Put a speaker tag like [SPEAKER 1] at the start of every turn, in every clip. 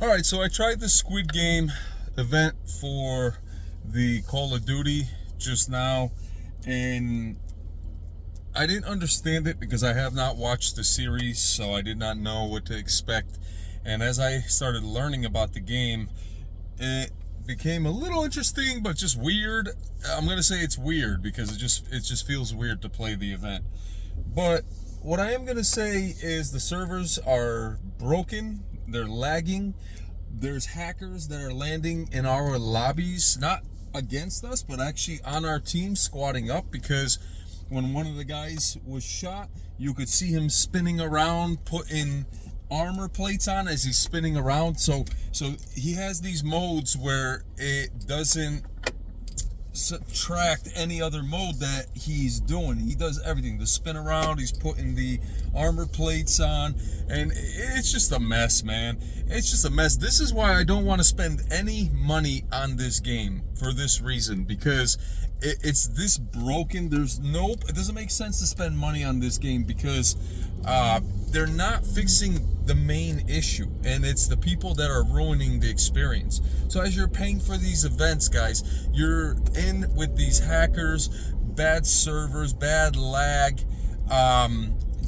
[SPEAKER 1] Alright, so I tried the Squid Game event for the Call of Duty just now, and I didn't understand it because I have not watched the series, so I did not know what to expect. And as I started learning about the game, it became a little interesting, but just weird. I'm gonna say it's weird because it just feels weird to play the event. But what I am gonna say is the servers are broken, they're lagging. There's hackers that are landing in our lobbies, not against us, but actually on our team, squatting up, because when one of the guys was shot, you could see him spinning around, putting armor plates on as he's spinning around. So he has these modes where it doesn't subtract any other mode that he's doing. He does everything, the spin around, he's putting the armor plates on, and it's just a mess, man. It's just a mess. This is why I don't want to spend any money on this game, for this reason, because it's this broken. It doesn't make sense to spend money on this game because they're not fixing the main issue, and it's the people that are ruining the experience. So as you're paying for these events, guys, you're in with these hackers, bad servers, bad lag,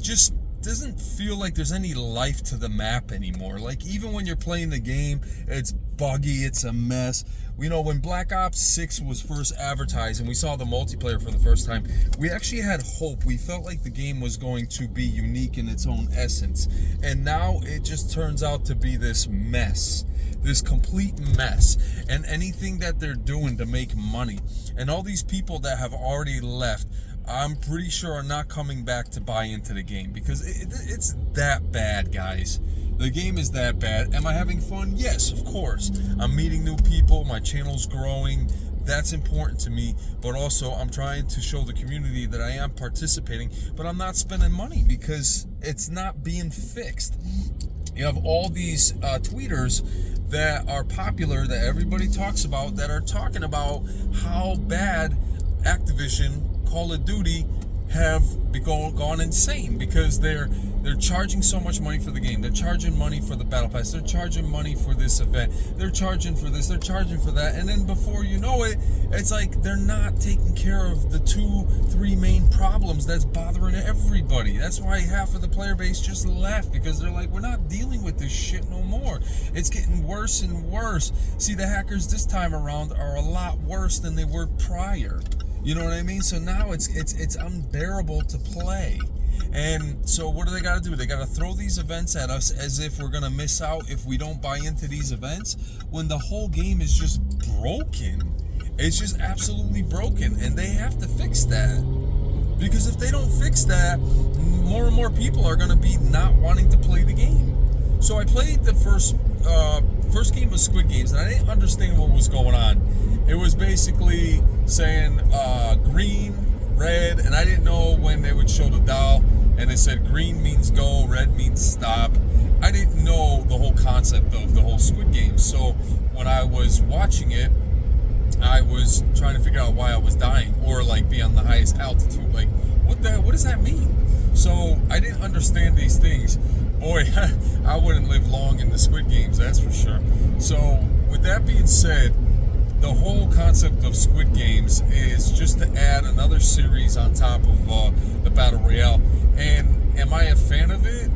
[SPEAKER 1] just doesn't feel like there's any life to the map anymore. Like, even when you're playing the game, it's buggy, it's a mess. You know, when Black Ops 6 was first advertised and we saw the multiplayer for the first time, we actually had hope. We felt like the game was going to be unique in its own essence. And now it just turns out to be this mess, this complete mess. And anything that they're doing to make money, and all these people that have already left, I'm pretty sure are not coming back to buy into the game, because it's that bad, guys. The game is that bad. Am I having fun? Yes, of course. I'm meeting new people. My channel's growing. That's important to me. But also, I'm trying to show the community that I am participating, but I'm not spending money because it's not being fixed. You have all these tweeters that are popular, that everybody talks about, that are talking about how bad Activision Call of Duty have gone insane because they're charging so much money for the game. They're charging money for the battle pass. They're charging money for this event. They're charging for this. They're charging for that. And then before you know it, it's like they're not taking care of the 2-3 main problems that's bothering everybody. That's why half of the player base just left, because they're like, we're not dealing with this shit no more. It's getting worse and worse. See, the hackers this time around are a lot worse than they were prior. You know what I mean? So now it's unbearable to play. And so what do they got to do? They got to throw these events at us as if we're going to miss out if we don't buy into these events, when the whole game is just broken. It's just absolutely broken, and they have to fix that. Because if they don't fix that, more and more people are going to be not wanting to play the game. So I played the first game of Squid Games, and I didn't understand what was going on. It was basically saying green, red, and I didn't know when they would show the dial, and it said green means go, red means stop. I didn't know the whole concept of the whole Squid Game. So when I was watching it, I was trying to figure out why I was dying, or like be on the highest altitude. Like, what does that mean? So I didn't understand these things. Boy, I wouldn't live long in the Squid Games, that's for sure. So with that being said, the whole concept of Squid Games is just to add another series on top of the Battle Royale. And am I a fan of it?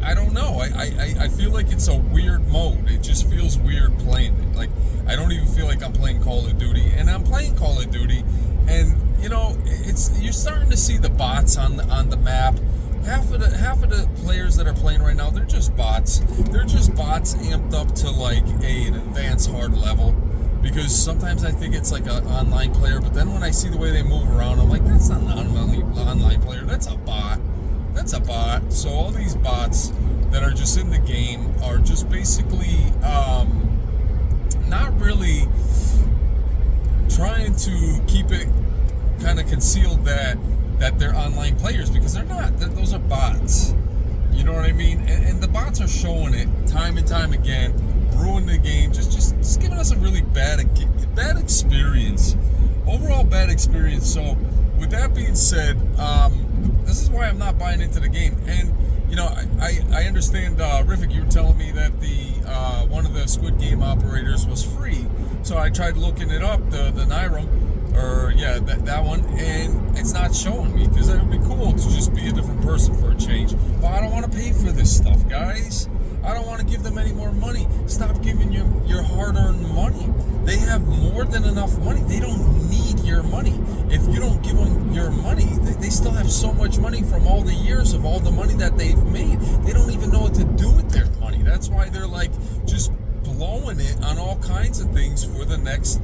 [SPEAKER 1] I don't know. I feel like it's a weird mode. It just feels weird playing it. Like, I don't even feel like I'm playing Call of Duty. And I'm playing Call of Duty, and you know, you're starting to see the bots on the map. Half of the players that are playing right now, they're just bots. They're just bots amped up to like an advanced hard level. Because sometimes I think it's like an online player, but then when I see the way they move around, I'm like, that's not an online player. That's a bot. That's a bot. So all these bots that are just in the game are just basically not really trying to keep it kind of concealed that they're online players, because they're not. Those are bots. You know what I mean? And the bots are showing it time and time again, ruining the game, just giving us a really bad experience. Overall bad experience. So with that being said, this is why I'm not buying into the game. And you know, I understand, Riffic, you were telling me that the one of Squid Game operators was free. So I tried looking it up, the Nyram, or yeah, that one, and it's not showing me, because it would be cool to just be a different person for a change. But I don't want to pay for this stuff, guys. I don't want to give them any more money. Stop giving your hard-earned money. They have more than enough money. They don't need your money. If you don't give them your money, they still have so much money from all the years of all the money that they've made. They don't even know what to do with their money. That's why they're like just blowing it on all kinds of things for the next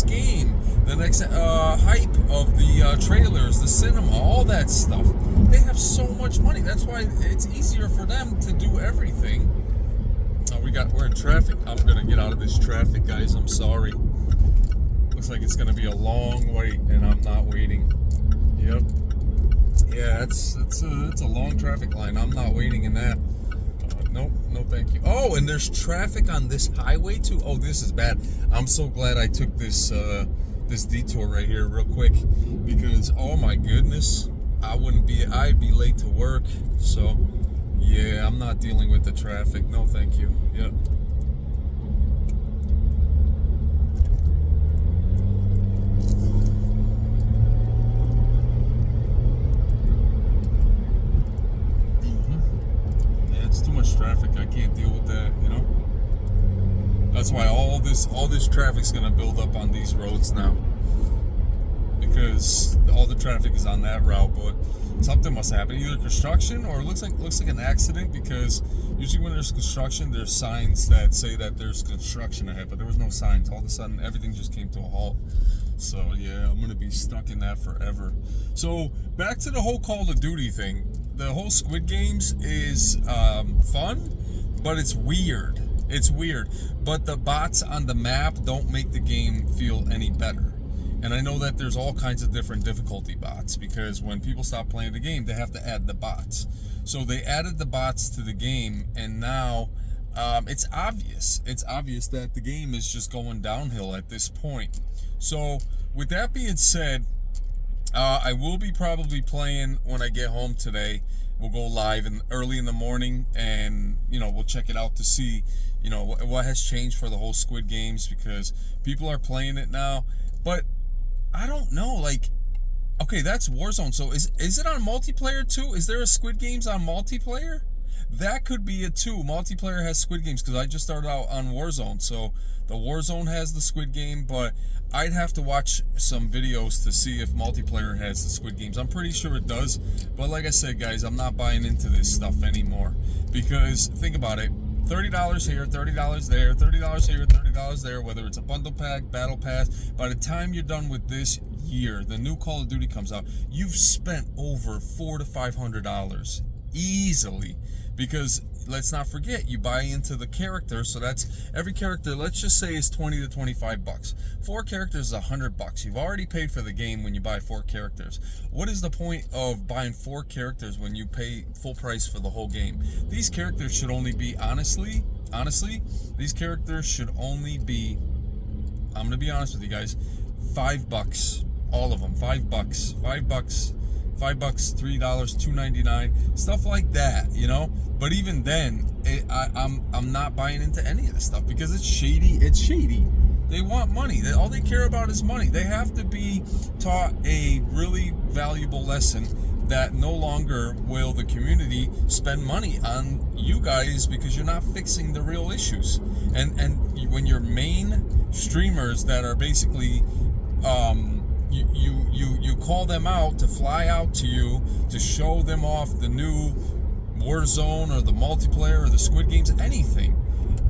[SPEAKER 1] game, the next hype of the trailers, the cinema, all that stuff. They have so much money. That's why it's easier for them to do everything. We're in traffic. I'm gonna get out of this traffic, guys. I'm sorry. Looks like it's gonna be a long wait, and I'm not waiting. Yep. Yeah, it's a long traffic line. I'm not waiting in that. Nope, no thank you. Oh, and there's traffic on this highway too. Oh, this is bad. I'm so glad I took this detour right here real quick, because oh my goodness, I'd be late to work. So yeah, I'm not dealing with the traffic. No thank you. Yep. Traffic, I can't deal with that, you know. That's why all this traffic's gonna build up on these roads now, because all the traffic is on that route. But something must happen, either construction or it looks like an accident, because usually when there's construction, there's signs that say that there's construction ahead, but there was no signs. All of a sudden, everything just came to a halt. So yeah, I'm gonna be stuck in that forever. So back to the whole Call of Duty thing. The whole Squid Games is fun, but it's weird. It's weird. But the bots on the map don't make the game feel any better. And I know that there's all kinds of different difficulty bots, because when people stop playing the game, they have to add the bots. So they added the bots to the game, and now it's obvious. It's obvious that the game is just going downhill at this point. So with that being said, I will be probably playing when I get home today. We'll go live early in the morning, and we'll check it out to see what has changed for the whole Squid Games, because people are playing it now. But I don't know, like, okay, that's Warzone. So is it on multiplayer too? Is there a Squid Games on multiplayer? That could be it too. Multiplayer has Squid Games, because I just started out on Warzone. So the Warzone has the Squid Game, but I'd have to watch some videos to see if multiplayer has the Squid Games. I'm pretty sure it does. But like I said, guys, I'm not buying into this stuff anymore. Because think about it. $30 here, $30 there, $30 here, $30 there, whether it's a bundle pack, battle pass. By the time you're done with this year, the new Call of Duty comes out, you've spent over $400 to $500 easily. Because let's not forget, you buy into the character, so that's every character, let's just say, is 20 to 25 bucks. 4 characters is $100. You've already paid for the game when you buy 4 characters. What is the point of buying 4 characters when you pay full price for the whole game? These characters should only be, honestly, these characters should only be, I'm gonna be honest with you guys, $5. All of them, $5, $5, $3, $2.99, stuff like that, But even then, I'm not buying into any of this stuff, because it's shady. It's shady. They want money. All they care about is money. They have to be taught a really valuable lesson that no longer will the community spend money on you guys, because you're not fixing the real issues. And when your main streamers that are basically you call them out to fly out to you to show them off the new Warzone or the multiplayer or the Squid Games, anything.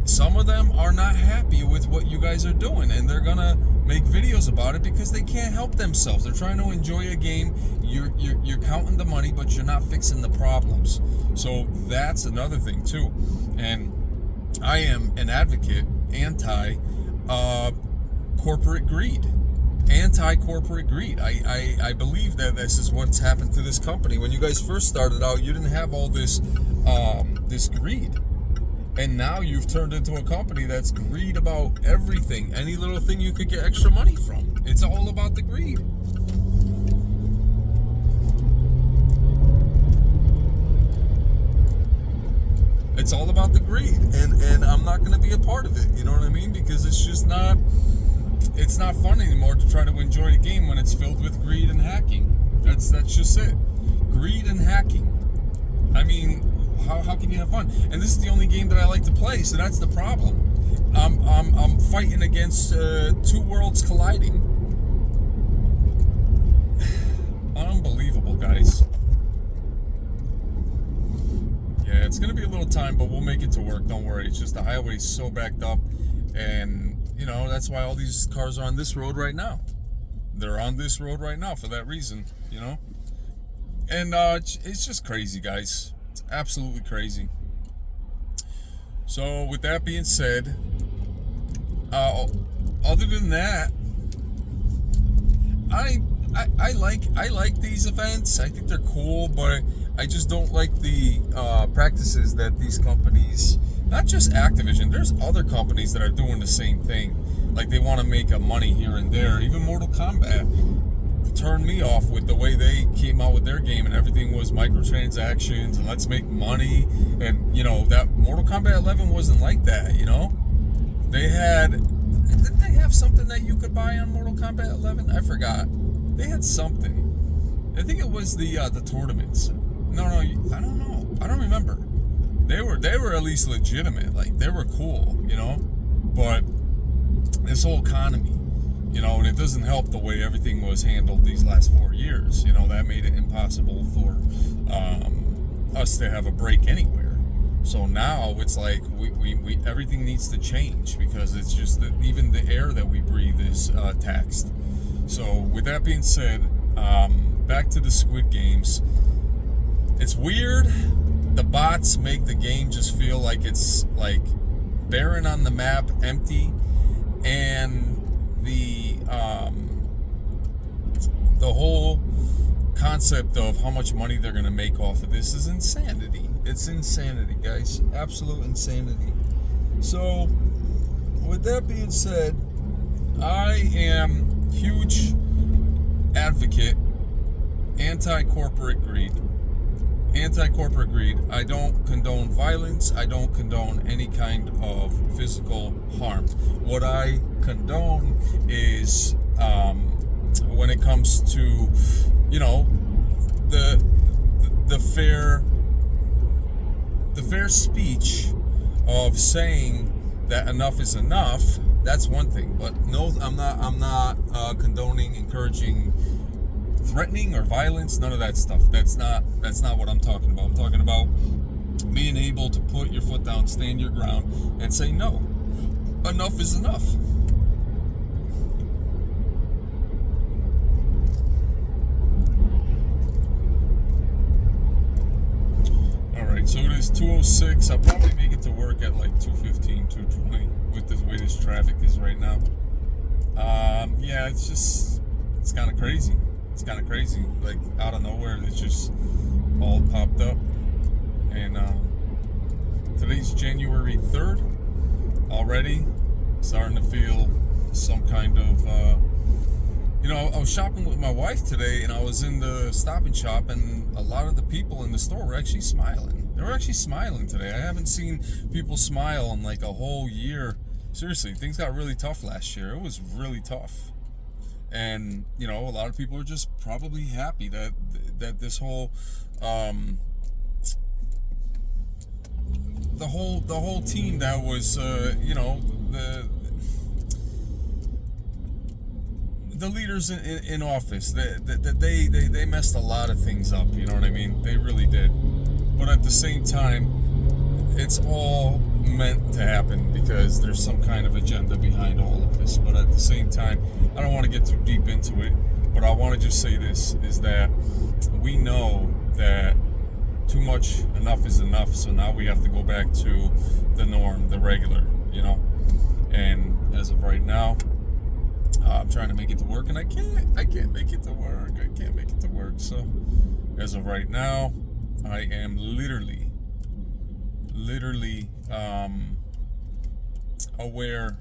[SPEAKER 1] Some of them are not happy with what you guys are doing, and they're gonna make videos about it because they can't help themselves. They're trying to enjoy a game. You're counting the money, but you're not fixing the problems. So that's another thing too. And I am an advocate anti corporate greed. Anti-corporate greed. I believe that this is what's happened to this company. When you guys first started out, you didn't have all this this greed, and now you've turned into a company that's greed about everything. Any little thing you could get extra money from. It's all about the greed. It's all about the greed, and I'm not a part of it. You know what I mean? Because it's just not, it's not fun anymore to try to enjoy a game when it's filled with greed and hacking. That's just it. Greed and hacking. I mean, how can you have fun? And this is the only game that I like to play, so that's the problem. I'm fighting against two worlds colliding. Unbelievable, guys. Yeah, it's gonna be a little time, but we'll make it to work. Don't worry. It's just the highway's so backed up, and you know that's why all these cars are on this road right now. They're on this road right now for that reason, you know. And it's just crazy, guys. It's absolutely crazy. So with that being said, other than that, I like these events. I think they're cool, but I just don't like the practices that these companies, not just Activision, there's other companies that are doing the same thing. Like they want to make a money here and there. Even Mortal Kombat turned me off with the way they came out with their game, and everything was microtransactions and let's make money. And you know that Mortal Kombat 11 wasn't like that. You know, didn't they have something that you could buy on Mortal Kombat 11? I forgot. They had something. I think it was the tournaments. No, I don't know. I don't remember. They were at least legitimate. Like they were cool, you know. But this whole economy, you know, and it doesn't help the way everything was handled these last 4 years. You know, that made it impossible for us to have a break anywhere. So now it's like we everything needs to change because it's just that even the air that we breathe is taxed. So with that being said, back to the Squid Games. It's weird. The bots make the game just feel like it's like barren on the map, empty, and the whole concept of how much money they're going to make off of this is insanity. It's insanity, guys. Absolute insanity. So, with that being said, I am huge advocate anti-corporate greed. Anti-corporate greed. I don't condone violence. I don't condone any kind of physical harm. What I condone is when it comes to, you know, the fair speech of saying that enough is enough. That's one thing. But no, I'm not condoning, encouraging, threatening or violence. None of that stuff. That's not what I'm talking about. I'm talking about being able to put your foot down, stand your ground, and say no. Enough is enough. Alright, so it is 2:06. I'll probably make it to work at like 2:15, 2:20 with the way this traffic is right now. Yeah, it's kind of crazy. It's kind of crazy. Like out of nowhere, it's just all popped up. And today's January 3rd. Already starting to feel some kind of, you know, I was shopping with my wife today, and I was in the Stop and Shop, and a lot of the people in the store were actually smiling. They were actually smiling today. I haven't seen people smile in like a whole year. Seriously, things got really tough last year. It was really tough. And, you know, a lot of people are just probably happy that this whole, the whole team that was, you know, the leaders in office, that they messed a lot of things up. You know what I mean? They really did. But at the same time, it's all meant to happen because there's some kind of agenda behind all of this. But at the same time, I don't want to get too deep into it, but I want to just say this, is that we know that too much, enough is enough, so now we have to go back to the norm, the regular, you know. And as of right now, I'm trying to make it to work, and I can't make it to work. I can't make it to work. So as of right now, I am literally aware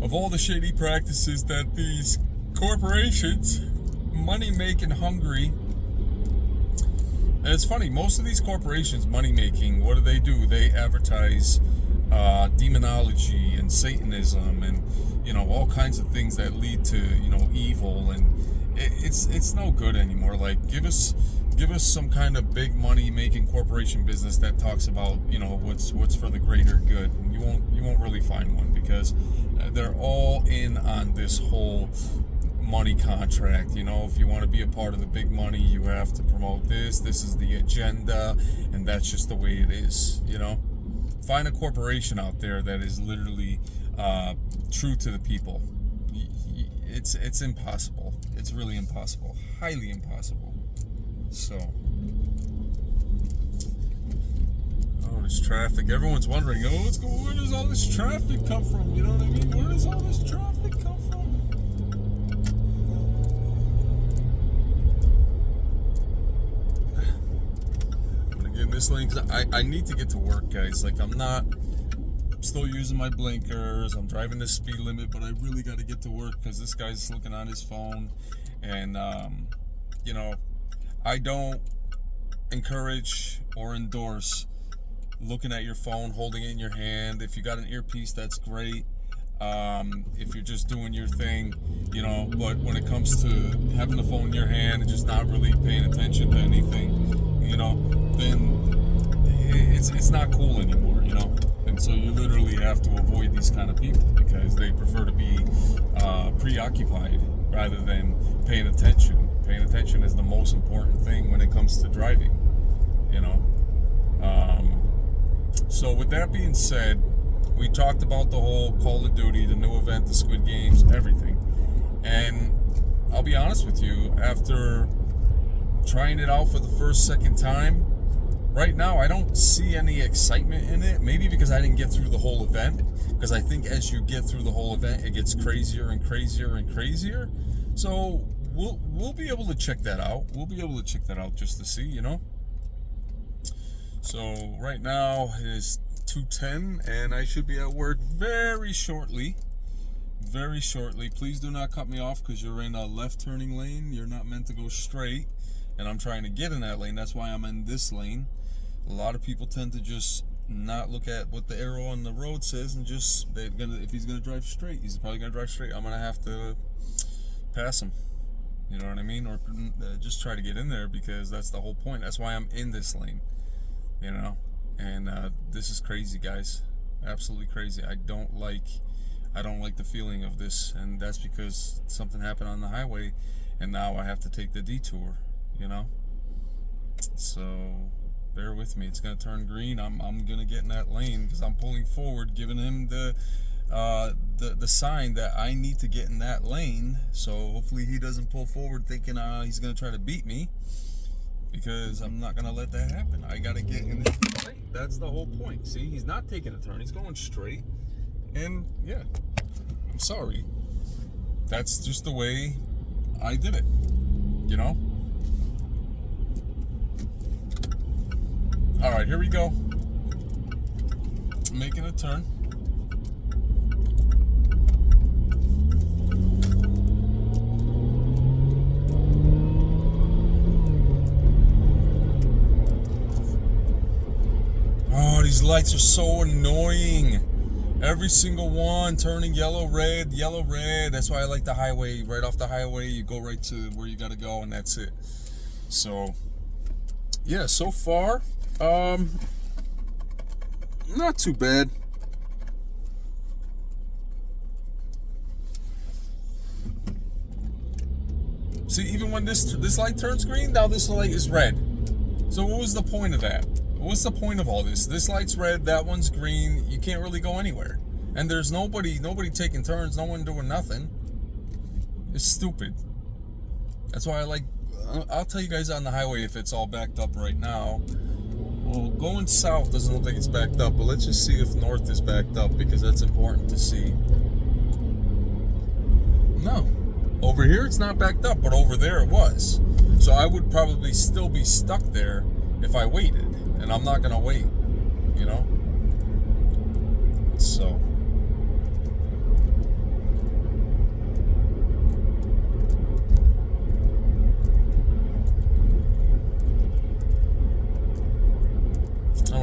[SPEAKER 1] of all the shady practices that these corporations, money-making hungry And it's funny, most of these corporations, money making, what do? They advertise demonology and Satanism and all kinds of things that lead to evil, and it's no good anymore. Like give us some kind of big money making corporation business that talks about what's for the greater good. And you won't really find one, because they're all in on this whole money contract. If you want to be a part of the big money, you have to promote this is the agenda, and that's just the way it is. Find a corporation out there that is literally true to the people. It's impossible. It's really impossible, highly impossible. So there's traffic. Everyone's wondering, where does all this traffic come from? You know what I mean? Where does all this traffic come from? In this lane, because I need to get to work, guys. Like, I'm still using my blinkers, I'm driving the speed limit, but I really got to get to work because this guy's looking on his phone. And I don't encourage or endorse looking at your phone, holding it in your hand. If you got an earpiece, that's great. If you're just doing your thing, but when it comes to having the phone in your hand and just not really paying attention to anything, then it's not cool anymore, And so you literally have to avoid these kind of people, because they prefer to be preoccupied rather than paying attention. Paying attention is the most important thing when it comes to driving, So with that being said, we talked about the whole Call of Duty, the new event, the Squid Games, everything. And I'll be honest with you, after trying it out for the second time, right now I don't see any excitement in it. Maybe because I didn't get through the whole event, because I think as you get through the whole event, it gets crazier and crazier and crazier. So we'll be able to check that out. We'll be able to check that out just to see, So right now it is 2:10, and I should be at work very shortly. Very shortly. Please do not cut me off, because you're in a left turning lane. You're not meant to go straight, and I'm trying to get in that lane. That's why I'm in this lane. A lot of people tend to just not look at what the arrow on the road says, and just if he's gonna drive straight, he's probably gonna drive straight. I'm gonna have to pass him. You know what I mean? Or just try to get in there, because that's the whole point. That's why I'm in this lane. And this is crazy, guys. Absolutely crazy. I don't like the feeling of this, and that's because something happened on the highway, and now I have to take the detour. So bear with me. It's gonna turn green. I'm gonna get in that lane, because I'm pulling forward, giving him the sign that I need to get in that lane. So hopefully he doesn't pull forward thinking he's gonna try to beat me, because I'm not gonna let that happen. I gotta get in this lane. That's the whole point. See, he's not taking a turn. He's going straight. And yeah, I'm sorry. That's just the way I did it. All right, here we go. Making a turn. Oh, these lights are so annoying. Every single one turning yellow, red, yellow, red. That's why I like the highway. Right off the highway, you go right to where you got to go, and that's it. So, yeah, so far, not too bad. See, even when this light turns green, now this light is red. So what was the point of that? What's the point of all this? This light's red, that one's green. You can't really go anywhere. And there's nobody taking turns, no one doing nothing. It's stupid. That's why I'll tell you guys on the highway if it's all backed up right now. Well, going south doesn't look like it's backed up, but let's just see if north is backed up, because that's important to see. No. Over here it's not backed up, but over there it was. So I would probably still be stuck there if I waited, and I'm not gonna wait, So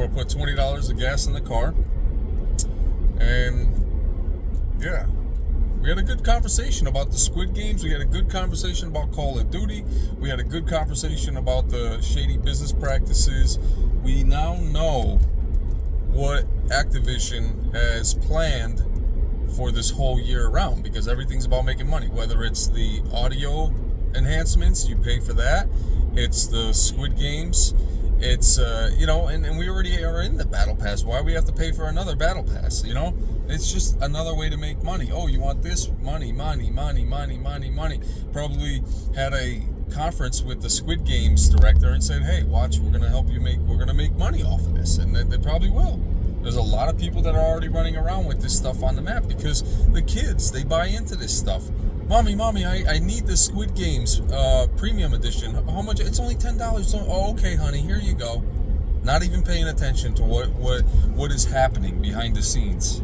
[SPEAKER 1] to put $20 of gas in the car. And yeah, we had a good conversation about the Squid Games. We had a good conversation about Call of Duty. We had a good conversation about the shady business practices. We now know what Activision has planned for this whole year around, because everything's about making money. Whether it's the audio enhancements, you pay for that. It's the Squid Games. It's, and we already are in the Battle Pass. Why we have to pay for another Battle Pass, It's just another way to make money. Oh, you want this? Money. Probably had a conference with the Squid Games director and said, hey, watch, we're going to make money off of this. And they probably will. There's a lot of people that are already running around with this stuff on the map because the kids, they buy into this stuff. Mommy, I need the Squid Games premium edition. How much? It's only $10. Oh, okay, honey, here you go. Not even paying attention to what is happening behind the scenes.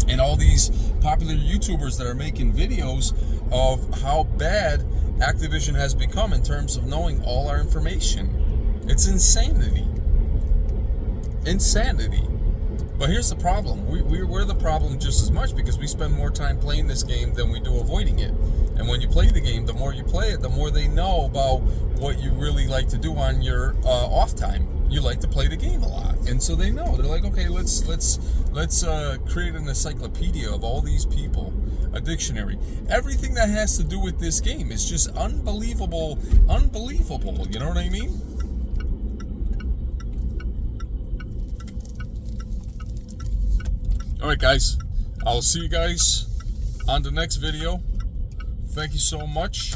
[SPEAKER 1] And all these popular YouTubers that are making videos of how bad Activision has become in terms of knowing all our information. It's insanity. But here's the problem. We're the problem just as much because we spend more time playing this game than we do avoiding it. And when you play the game, the more you play it, the more they know about what you really like to do on your off time. You like to play the game a lot. And so they know. They're like, okay, let's create an encyclopedia of all these people. A dictionary. Everything that has to do with this game is just unbelievable. You know what I mean? Alright guys, I'll see you guys on the next video. Thank you so much.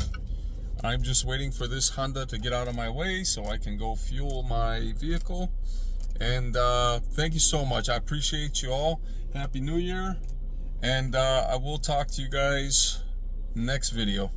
[SPEAKER 1] I'm just waiting for this Honda to get out of my way so I can go fuel my vehicle. And thank you so much. I appreciate you all. Happy New Year. And I will talk to you guys next video.